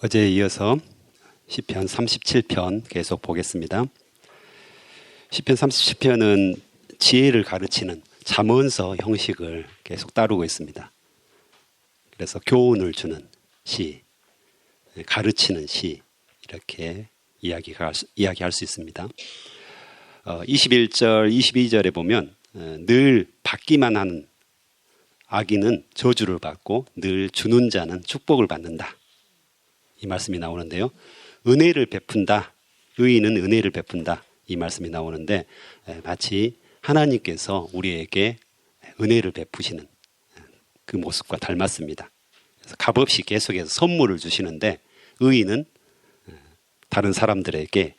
어제에 이어서 시편 37편 계속 보겠습니다. 시편 37편은 지혜를 가르치는 잠언서 형식을 계속 따르고 있습니다. 그래서 교훈을 주는 시, 가르치는 시 이렇게 이야기할 수 있습니다. 21절, 22절에 보면 늘 받기만 하는 악인은 저주를 받고 늘 주는 자는 축복을 받는다. 이 말씀이 나오는데요. 은혜를 베푼다. 의인은 은혜를 베푼다. 이 말씀이 나오는데 마치 하나님께서 우리에게 은혜를 베푸시는 그 모습과 닮았습니다. 그래서 값없이 계속해서 선물을 주시는데 의인은 다른 사람들에게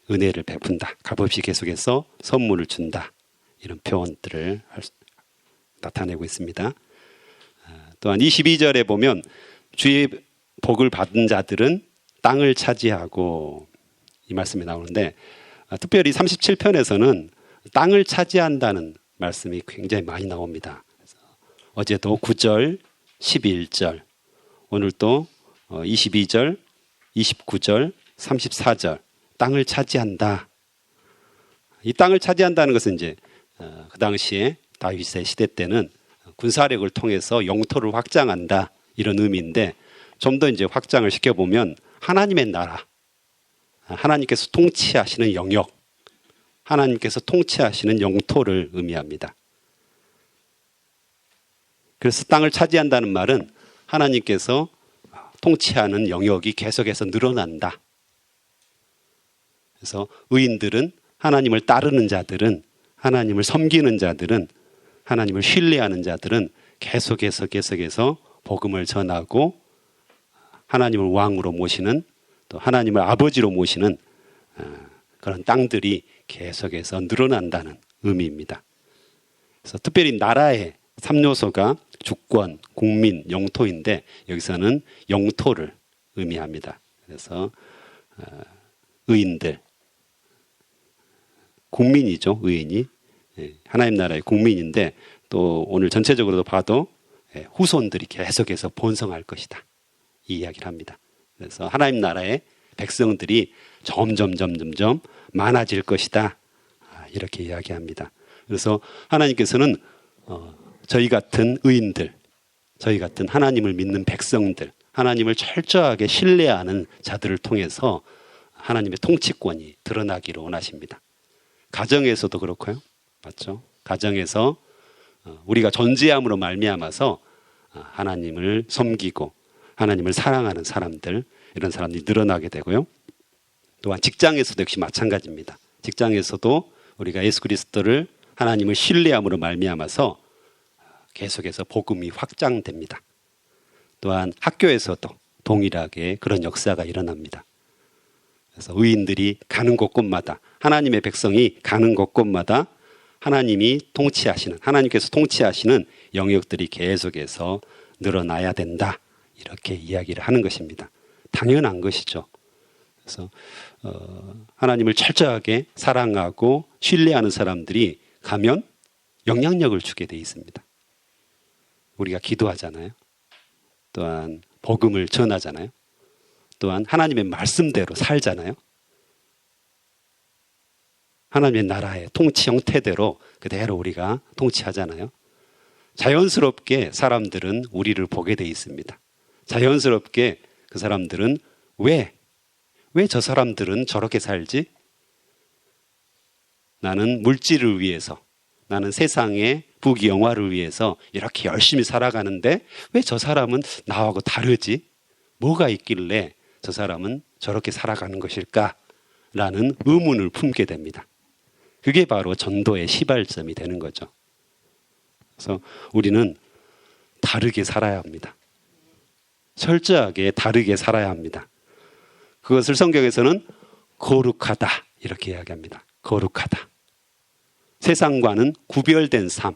은혜를 베푼다. 값없이 계속해서 선물을 준다. 이런 표현들을 나타내고 있습니다. 또한 22절에 보면 주의 복을 받은 자들은 땅을 차지하고 이 말씀이 나오는데 특별히 37편에서는 땅을 차지한다는 말씀이 굉장히 많이 나옵니다. 그래서 어제도 9절, 11절, 오늘 또 22절, 29절, 34절 땅을 차지한다. 이 땅을 차지한다는 것은 이제 그 당시에 다윗의 시대 때는 군사력을 통해서 영토를 확장한다 이런 의미인데 좀 더 이제 확장을 시켜보면 하나님의 나라, 하나님께서 통치하시는 영역, 하나님께서 통치하시는 영토를 의미합니다. 그래서 땅을 차지한다는 말은 하나님께서 통치하는 영역이 계속해서 늘어난다. 그래서 의인들은 하나님을 따르는 자들은 하나님을 섬기는 자들은 하나님을 신뢰하는 자들은 계속해서 복음을 전하고 하나님을 왕으로 모시는 또 하나님을 아버지로 모시는 그런 땅들이 계속해서 늘어난다는 의미입니다. 그래서 특별히 나라의 3요소가 주권, 국민, 영토인데 여기서는 영토를 의미합니다. 그래서 의인들, 국민이죠. 의인이 하나님 나라의 국민인데 또 오늘 전체적으로도 봐도 후손들이 계속해서 번성할 것이다. 이 이야기를 합니다. 그래서 하나님 나라의 백성들이 점점 많아질 것이다. 이렇게 이야기합니다. 그래서 하나님께서는 저희 같은 의인들, 저희 같은 하나님을 믿는 백성들, 하나님을 철저하게 신뢰하는 자들을 통해서 하나님의 통치권이 드러나기를 원하십니다. 가정에서도 그렇고요. 맞죠? 가정에서 우리가 존재함으로 말미암아서 하나님을 섬기고 하나님을 사랑하는 사람들, 이런 사람들이 늘어나게 되고요. 또한 직장에서도 역시 마찬가지입니다. 직장에서도 우리가 예수 그리스도를 하나님을 신뢰함으로 말미암아서 계속해서 복음이 확장됩니다. 또한 학교에서도 동일하게 그런 역사가 일어납니다. 그래서 의인들이 가는 곳곳마다 하나님의 백성이 가는 곳곳마다 하나님이 통치하시는 하나님께서 통치하시는 영역들이 계속해서 늘어나야 된다. 이렇게 이야기를 하는 것입니다. 당연한 것이죠. 그래서 하나님을 철저하게 사랑하고 신뢰하는 사람들이 가면 영향력을 주게 돼 있습니다. 우리가 기도하잖아요. 또한 복음을 전하잖아요. 또한 하나님의 말씀대로 살잖아요. 하나님의 나라의 통치 형태대로 그대로 우리가 통치하잖아요. 자연스럽게 사람들은 우리를 보게 돼 있습니다. 자연스럽게 그 사람들은 왜 저 사람들은 저렇게 살지? 나는 물질을 위해서, 나는 세상의 부귀영화를 위해서 이렇게 열심히 살아가는데 왜 저 사람은 나하고 다르지? 뭐가 있길래 저 사람은 저렇게 살아가는 것일까? 라는 의문을 품게 됩니다. 그게 바로 전도의 시발점이 되는 거죠. 그래서 우리는 다르게 살아야 합니다. 철저하게 다르게 살아야 합니다. 그것을 성경에서는 거룩하다 이렇게 이야기합니다. 거룩하다. 세상과는 구별된 삶.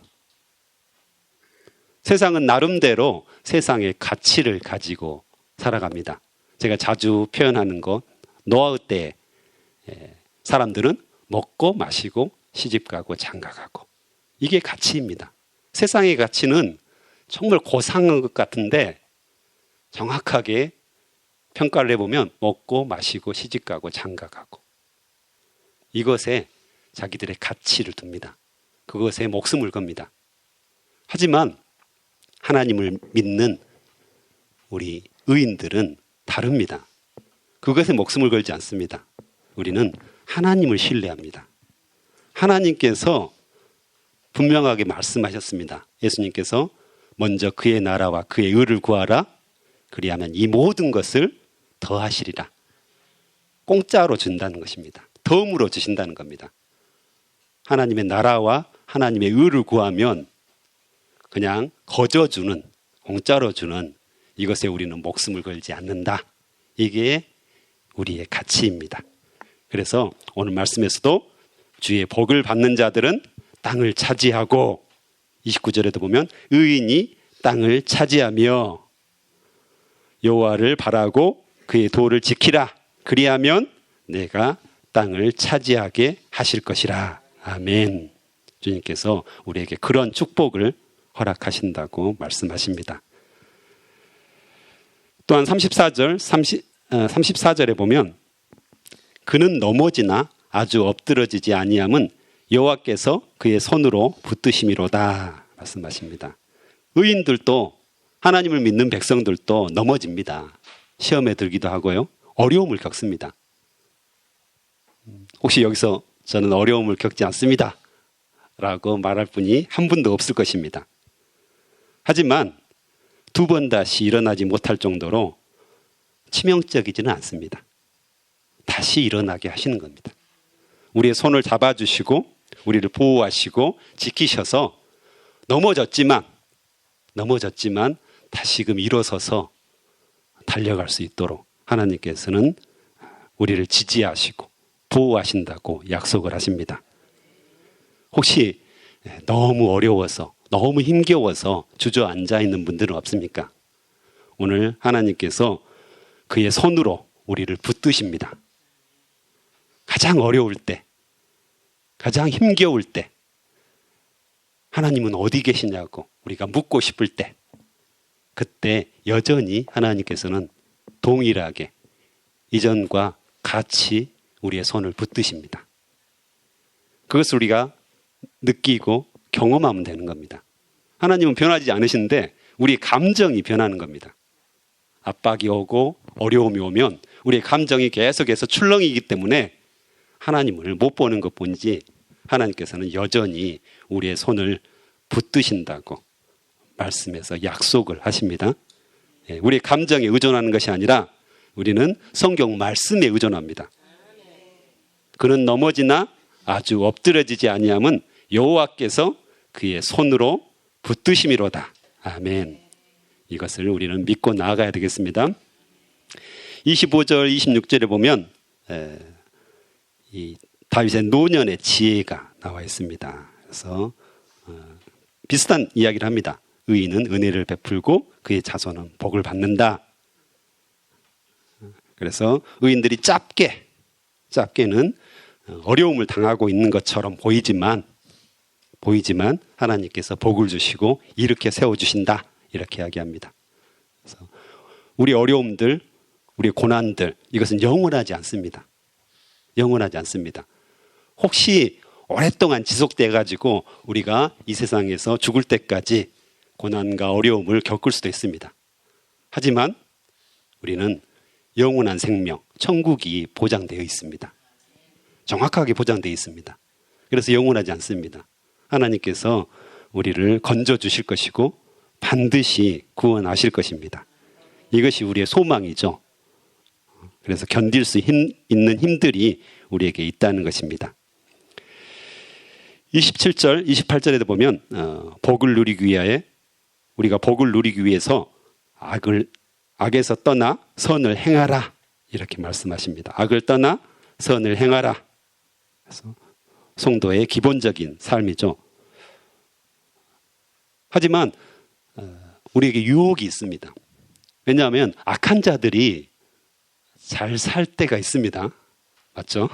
세상은 나름대로 세상의 가치를 가지고 살아갑니다. 제가 자주 표현하는 것, 노아의 때 사람들은 먹고 마시고 시집가고 장가가고 이게 가치입니다. 세상의 가치는 정말 고상한 것 같은데 정확하게 평가를 해보면 먹고 마시고 시집가고 장가가고 이것에 자기들의 가치를 둡니다. 그것에 목숨을 겁니다. 하지만 하나님을 믿는 우리 의인들은 다릅니다. 그것에 목숨을 걸지 않습니다. 우리는 하나님을 신뢰합니다. 하나님께서 분명하게 말씀하셨습니다. 예수님께서 먼저 그의 나라와 그의 의를 구하라. 그리하면 이 모든 것을 더하시리라. 공짜로 준다는 것입니다. 덤으로 주신다는 겁니다. 하나님의 나라와 하나님의 의를 구하면 그냥 거저 주는, 공짜로 주는 이것에 우리는 목숨을 걸지 않는다. 이게 우리의 가치입니다. 그래서 오늘 말씀에서도 주의 복을 받는 자들은 땅을 차지하고 29절에도 보면 의인이 땅을 차지하며 여호와를 바라고 그의 도를 지키라. 그리하면 내가 땅을 차지하게 하실 것이라. 아멘. 주님께서 우리에게 그런 축복을 허락하신다고 말씀하십니다. 또한 34절에 보면 그는 넘어지나 아주 엎드러지지 아니함은 여호와께서 그의 손으로 붙드심이로다 말씀하십니다. 의인들도 하나님을 믿는 백성들도 넘어집니다. 시험에 들기도 하고요. 어려움을 겪습니다. 혹시 여기서 저는 어려움을 겪지 않습니다 라고 말할 분이 한 분도 없을 것입니다. 하지만 두 번 다시 일어나지 못할 정도로 치명적이지는 않습니다. 다시 일어나게 하시는 겁니다. 우리의 손을 잡아주시고 우리를 보호하시고 지키셔서 넘어졌지만 다시금 일어서서 달려갈 수 있도록 하나님께서는 우리를 지지하시고 보호하신다고 약속을 하십니다. 혹시 너무 어려워서 너무 힘겨워서 주저앉아 있는 분들은 없습니까? 오늘 하나님께서 그의 손으로 우리를 붙드십니다. 가장 어려울 때, 가장 힘겨울 때 하나님은 어디 계시냐고 우리가 묻고 싶을 때 그때 여전히 하나님께서는 동일하게 이전과 같이 우리의 손을 붙드십니다. 그것을 우리가 느끼고 경험하면 되는 겁니다. 하나님은 변하지 않으시는데 우리 감정이 변하는 겁니다. 압박이 오고 어려움이 오면 우리의 감정이 계속해서 출렁이기 때문에 하나님을 못 보는 것뿐이지 하나님께서는 여전히 우리의 손을 붙드신다고 말씀해서 약속을 하십니다. 우리의 감정에 의존하는 것이 아니라 우리는 성경 말씀에 의존합니다. 그는 넘어지나 아주 엎드러지지 아니함은 여호와께서 그의 손으로 붙드심이로다. 아멘. 이것을 우리는 믿고 나아가야 되겠습니다. 25절, 26절에 보면 이 다윗의 노년의 지혜가 나와 있습니다. 그래서 비슷한 이야기를 합니다. 의인은 은혜를 베풀고 그의 자손은 복을 받는다. 그래서 의인들이 짧게는 어려움을 당하고 있는 것처럼 보이지만 하나님께서 복을 주시고 일으켜 세워주신다. 이렇게 이야기합니다. 그래서 우리 어려움들, 우리 고난들 이것은 영원하지 않습니다. 영원하지 않습니다. 혹시 오랫동안 지속돼 가지고 우리가 이 세상에서 죽을 때까지 고난과 어려움을 겪을 수도 있습니다. 하지만 우리는 영원한 생명, 천국이 보장되어 있습니다. 정확하게 보장되어 있습니다. 그래서 영원하지 않습니다. 하나님께서 우리를 건져주실 것이고 반드시 구원하실 것입니다. 이것이 우리의 소망이죠. 그래서 견딜 수 있는 힘들이 우리에게 있다는 것입니다. 27절, 28절에도 보면 복을 누리기 위하여 우리가 복을 누리기 위해서 악에서 떠나 선을 행하라 이렇게 말씀하십니다. 악을 떠나 선을 행하라. 그래서 성도의 기본적인 삶이죠. 하지만 우리에게 유혹이 있습니다. 왜냐하면 악한 자들이 잘 살 때가 있습니다. 맞죠?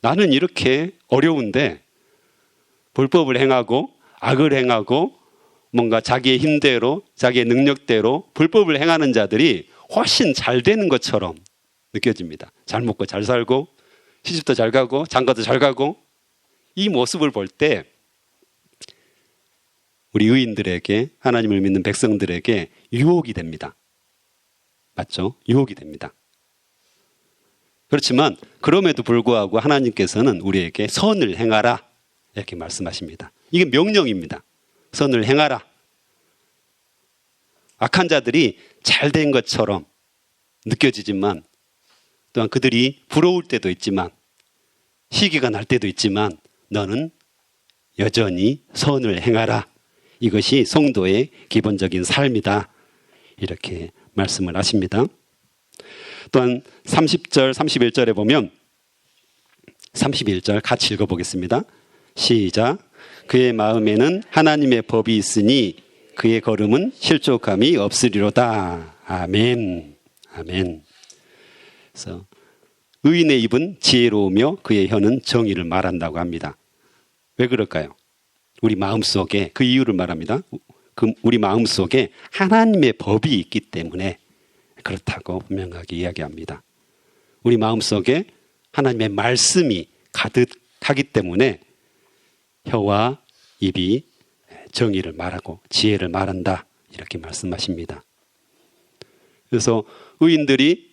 나는 이렇게 어려운데 불법을 행하고 악을 행하고 뭔가 자기의 힘대로 자기의 능력대로 불법을 행하는 자들이 훨씬 잘 되는 것처럼 느껴집니다. 잘 먹고 잘 살고 시집도 잘 가고 장가도 잘 가고 이 모습을 볼 때 우리 의인들에게 하나님을 믿는 백성들에게 유혹이 됩니다. 맞죠? 유혹이 됩니다. 그렇지만 그럼에도 불구하고 하나님께서는 우리에게 선을 행하라 이렇게 말씀하십니다. 이게 명령입니다. 선을 행하라. 악한 자들이 잘된 것처럼 느껴지지만 또한 그들이 부러울 때도 있지만 시기가 날 때도 있지만 너는 여전히 선을 행하라. 이것이 성도의 기본적인 삶이다. 이렇게 말씀을 하십니다. 또한 30절, 31절에 보면 31절 같이 읽어보겠습니다. 시작. 그의 마음에는 하나님의 법이 있으니 그의 걸음은 실족함이 없으리로다. 아멘. 아멘. 그래서 의인의 입은 지혜로우며 그의 혀는 정의를 말한다고 합니다. 왜 그럴까요? 우리 마음속에 그 이유를 말합니다. 우리 마음속에 하나님의 법이 있기 때문에 그렇다고 분명하게 이야기합니다. 우리 마음속에 하나님의 말씀이 가득하기 때문에 혀와 입이 정의를 말하고 지혜를 말한다 이렇게 말씀하십니다. 그래서 의인들이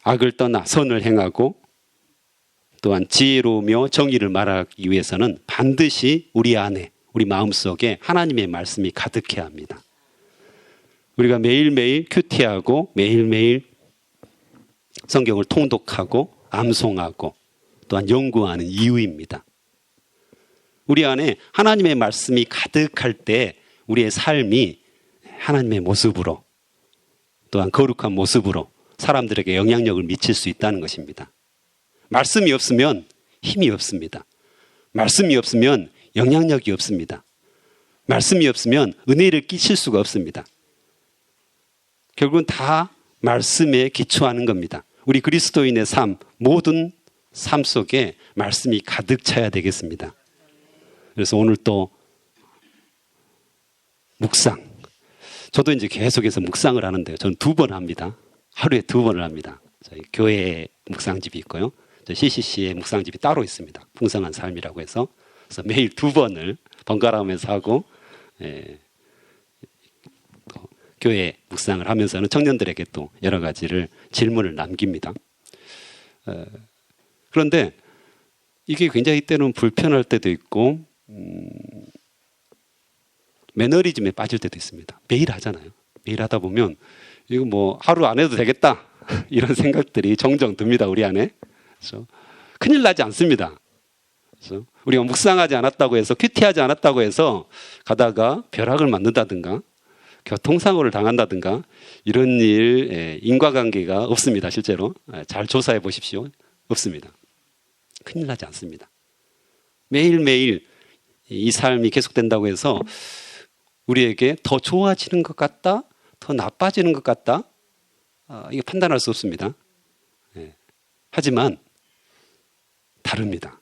악을 떠나 선을 행하고 또한 지혜로우며 정의를 말하기 위해서는 반드시 우리 안에 우리 마음속에 하나님의 말씀이 가득해야 합니다. 우리가 매일매일 큐티하고 매일매일 성경을 통독하고 암송하고 또한 연구하는 이유입니다. 우리 안에 하나님의 말씀이 가득할 때 우리의 삶이 하나님의 모습으로 또한 거룩한 모습으로 사람들에게 영향력을 미칠 수 있다는 것입니다. 말씀이 없으면 힘이 없습니다. 말씀이 없으면 영향력이 없습니다. 말씀이 없으면 은혜를 끼칠 수가 없습니다. 결국은 다 말씀에 기초하는 겁니다. 우리 그리스도인의 삶, 모든 삶 속에 말씀이 가득 차야 되겠습니다. 그래서 오늘 또 묵상. 저도 이제 계속해서 묵상을 하는데요. 저는 2번 합니다. 하루에 2번을 합니다. 저희 교회에 묵상집이 있고요. CCC의 묵상집이 따로 있습니다. 풍성한 삶이라고 해서. 그래서 매일 2번을 번갈아가면서 하고 또 교회 묵상을 하면서는 청년들에게 또 여러 가지를 질문을 남깁니다. 그런데 이게 굉장히 때로는 불편할 때도 있고 매너리즘에 빠질 때도 있습니다. 매일 하잖아요. 매일 하다 보면 이거 뭐 하루 안 해도 되겠다 이런 생각들이 종종 듭니다. 우리 안에. 그래서 큰일 나지 않습니다. 그래서 우리가 묵상하지 않았다고 해서 큐티하지 않았다고 해서 가다가 벼락을 맞는다든가 교통사고를 당한다든가 이런 일 인과관계가 없습니다. 실제로 잘 조사해 보십시오. 없습니다. 큰일 나지 않습니다. 매일매일 이 삶이 계속된다고 해서 우리에게 더 좋아지는 것 같다, 더 나빠지는 것 같다, 이게 판단할 수 없습니다. 하지만 다릅니다.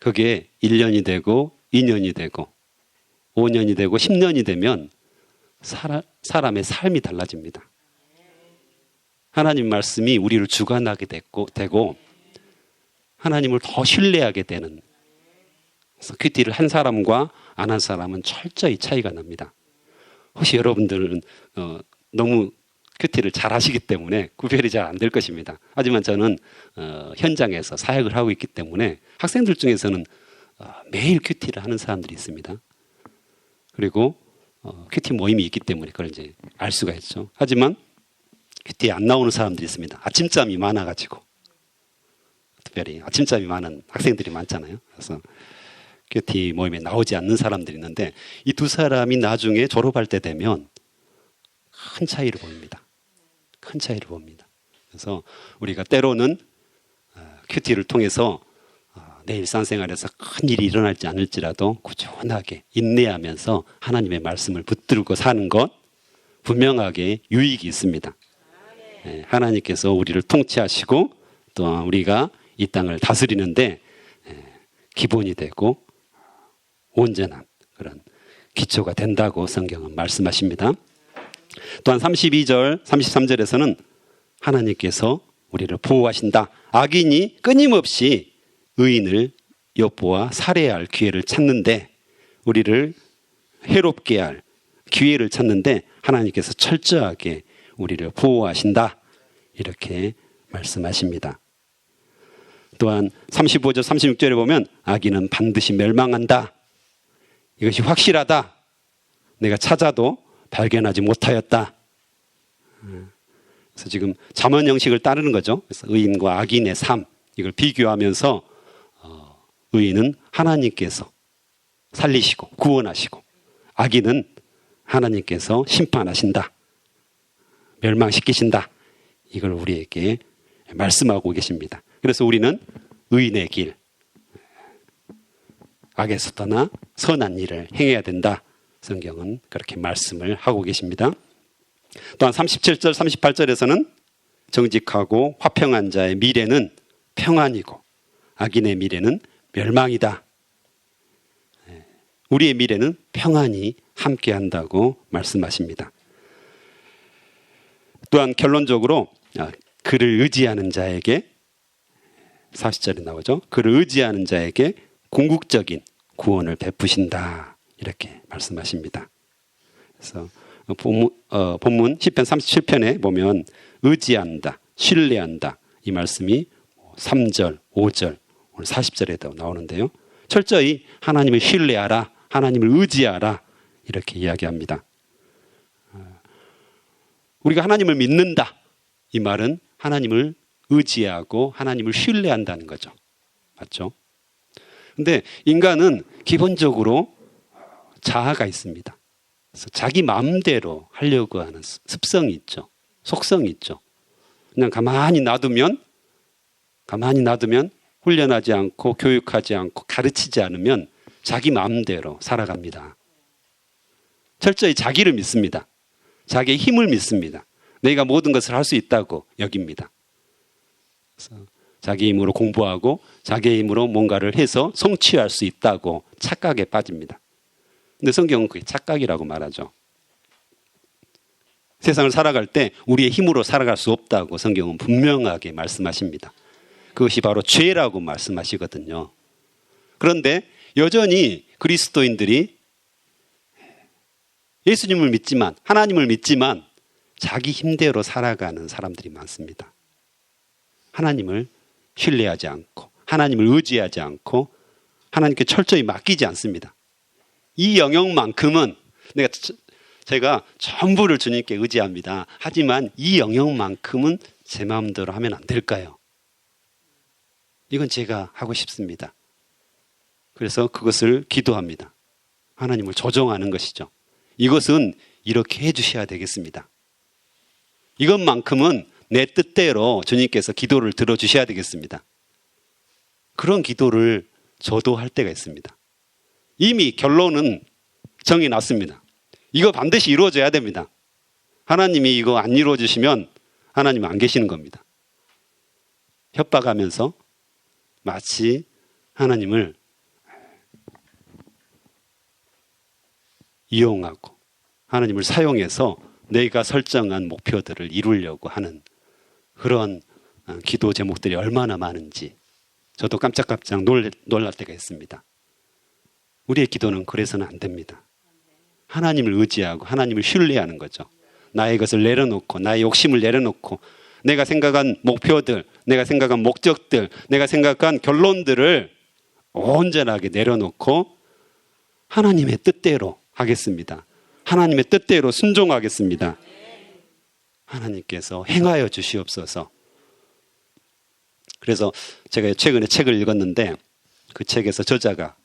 그게 1년이 되고 2년이 되고 5년이 되고 10년이 되면 사람의 삶이 달라집니다. 하나님 말씀이 우리를 주관하게 되고 하나님을 더 신뢰하게 되는. 그래서 큐티를 한 사람과 안 한 사람은 철저히 차이가 납니다. 혹시 여러분들은 너무 큐티를 잘 하시기 때문에 구별이 잘 안 될 것입니다. 하지만 저는 현장에서 사역을 하고 있기 때문에 학생들 중에서는 매일 큐티를 하는 사람들이 있습니다. 그리고 큐티 모임이 있기 때문에 그걸 이제 알 수가 있죠. 하지만 큐티에 안 나오는 사람들이 있습니다. 아침잠이 많아가지고. 특별히 아침잠이 많은 학생들이 많잖아요. 그래서 큐티 모임에 나오지 않는 사람들이 있는데 이 두 사람이 나중에 졸업할 때 되면 큰 차이를 봅니다. 큰 차이를 봅니다. 그래서 우리가 때로는 큐티를 통해서 내 일상생활에서 큰 일이 일어날지 않을지라도 꾸준하게 인내하면서 하나님의 말씀을 붙들고 사는 것 분명하게 유익이 있습니다. 하나님께서 우리를 통치하시고 또 우리가 이 땅을 다스리는데 기본이 되고 온전한 그런 기초가 된다고 성경은 말씀하십니다. 또한 32절, 33절에서는 하나님께서 우리를 보호하신다. 악인이 끊임없이 의인을 엿보아 살해할 기회를 찾는데, 우리를 해롭게 할 기회를 찾는데 하나님께서 철저하게 우리를 보호하신다. 이렇게 말씀하십니다. 또한 35절, 36절에 보면 악인은 반드시 멸망한다. 이것이 확실하다. 내가 찾아도 발견하지 못하였다. 그래서 지금 잠언 형식을 따르는 거죠. 그래서 의인과 악인의 삶, 이걸 비교하면서 의인은 하나님께서 살리시고 구원하시고, 악인은 하나님께서 심판하신다, 멸망시키신다. 이걸 우리에게 말씀하고 계십니다. 그래서 우리는 의인의 길, 악에서 떠나 선한 일을 행해야 된다. 성경은 그렇게 말씀을 하고 계십니다. 또한 37절, 38절에서는 정직하고 화평한 자의 미래는 평안이고 악인의 미래는 멸망이다. 우리의 미래는 평안이 함께한다고 말씀하십니다. 또한 결론적으로 그를 의지하는 자에게, 40절에 나오죠. 그를 의지하는 자에게 궁극적인 구원을 베푸신다. 이렇게 말씀하십니다. 그래서 본문 시편 37편에 보면 의지한다, 신뢰한다, 이 말씀이 3절, 5절, 오늘 40절에도 나오는데요. 철저히 하나님을 신뢰하라, 하나님을 의지하라, 이렇게 이야기합니다. 우리가 하나님을 믿는다, 이 말은 하나님을 의지하고 하나님을 신뢰한다는 거죠. 맞죠? 근데 인간은 기본적으로 자아가 있습니다. 그래서 자기 마음대로 하려고 하는 습성이 있죠. 속성이 있죠. 그냥 가만히 놔두면 훈련하지 않고 교육하지 않고 가르치지 않으면 자기 마음대로 살아갑니다. 철저히 자기를 믿습니다. 자기의 힘을 믿습니다. 내가 모든 것을 할 수 있다고 여깁니다. 그래서 자기 힘으로 공부하고 자기의 힘으로 뭔가를 해서 성취할 수 있다고 착각에 빠집니다. 근데 성경은 그게 착각이라고 말하죠. 세상을 살아갈 때 우리의 힘으로 살아갈 수 없다고 성경은 분명하게 말씀하십니다. 그것이 바로 죄라고 말씀하시거든요. 그런데 여전히 그리스도인들이 예수님을 믿지만, 하나님을 믿지만 자기 힘대로 살아가는 사람들이 많습니다. 하나님을 신뢰하지 않고 하나님을 의지하지 않고 하나님께 철저히 맡기지 않습니다. 이 영역만큼은 제가 전부를 주님께 의지합니다. 하지만 이 영역만큼은 제 마음대로 하면 안 될까요? 이건 제가 하고 싶습니다. 그래서 그것을 기도합니다. 하나님을 조정하는 것이죠. 이것은 이렇게 해주셔야 되겠습니다. 이것만큼은 내 뜻대로 주님께서 기도를 들어주셔야 되겠습니다. 그런 기도를 저도 할 때가 있습니다. 이미 결론은 정이 났습니다. 이거 반드시 이루어져야 됩니다. 하나님이 이거 안 이루어주시면 하나님은 안 계시는 겁니다. 협박하면서 마치 하나님을 이용하고 하나님을 사용해서 내가 설정한 목표들을 이루려고 하는 그런 기도 제목들이 얼마나 많은지 저도 깜짝깜짝 놀랄 때가 있습니다. 우리의 기도는 그래서는 안 됩니다. 하나님을 의지하고 하나님을 신뢰하는 거죠. 나의 것을 내려놓고 나의 욕심을 내려놓고 내가 생각한 목표들, 내가 생각한 목적들, 내가 생각한 결론들을 온전하게 내려놓고 하나님의 뜻대로 하겠습니다. 하나님의 뜻대로 순종하겠습니다. 하나님께서 행하여 주시옵소서. 그래서 제가 최근에 책을 읽었는데 그 책에서 저자가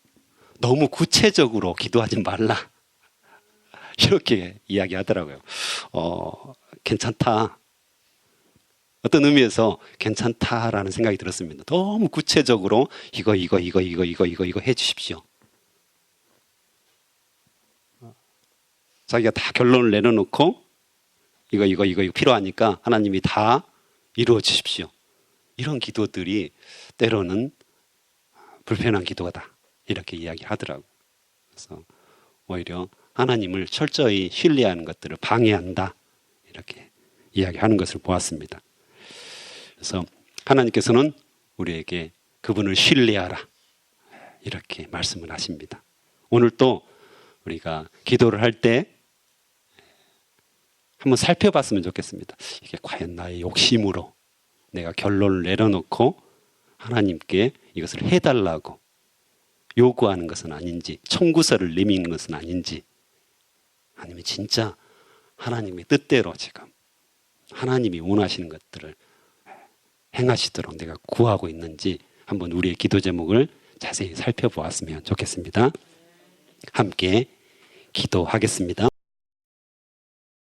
너무 구체적으로 기도하지 말라 이렇게 이야기하더라고요. 괜찮다. 어떤 의미에서 괜찮다라는 생각이 들었습니다. 너무 구체적으로 이거 해 주십시오. 자기가 다 결론을 내려놓고 이거 필요하니까 하나님이 다 이루어 주십시오. 이런 기도들이 때로는 불편한 기도다. 이렇게 이야기하더라고요. 그래서 오히려 하나님을 철저히 신뢰하는 것들을 방해한다. 이렇게 이야기하는 것을 보았습니다. 그래서 하나님께서는 우리에게 그분을 신뢰하라. 이렇게 말씀을 하십니다. 오늘 또 우리가 기도를 할 때 한번 살펴봤으면 좋겠습니다. 이게 과연 나의 욕심으로 내가 결론을 내려놓고 하나님께 이것을 해달라고 요구하는 것은 아닌지, 청구서를 내미는 것은 아닌지, 아니면 진짜 하나님의 뜻대로 지금 하나님이 원하시는 것들을 행하시도록 내가 구하고 있는지 한번 우리의 기도 제목을 자세히 살펴보았으면 좋겠습니다. 함께 기도하겠습니다.